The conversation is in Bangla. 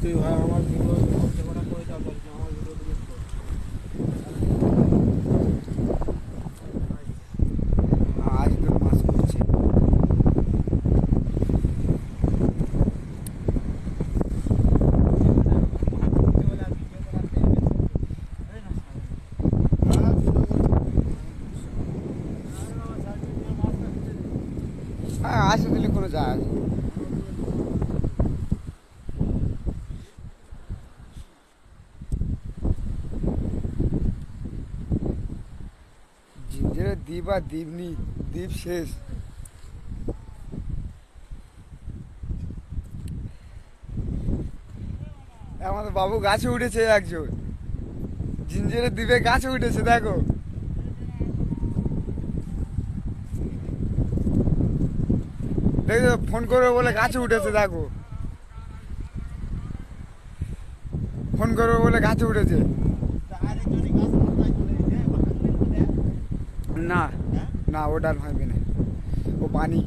তুই ভাই আমার ভিডিও ক্যামেরা করে দাও, আমার ভিডিও ডিলিট কর। আজ তো মাছ করছে। হ্যাঁ আসে দিলে কোনো যায় আসে। জিঞ্জিরের দ্বীপ আর দ্বীপনি, দ্বীপ শেষ। আমাদের বাবু গাছে উঠেছে একজন, জিঞ্জিরের দ্বীপে গাছে উঠেছে দেখো। দেখো ফোন করবে বলে গাছে উঠেছে দেখো, ফোন করবে বলে গাছে উঠেছে। না না ওটার ভাঙবে না, ও পানি।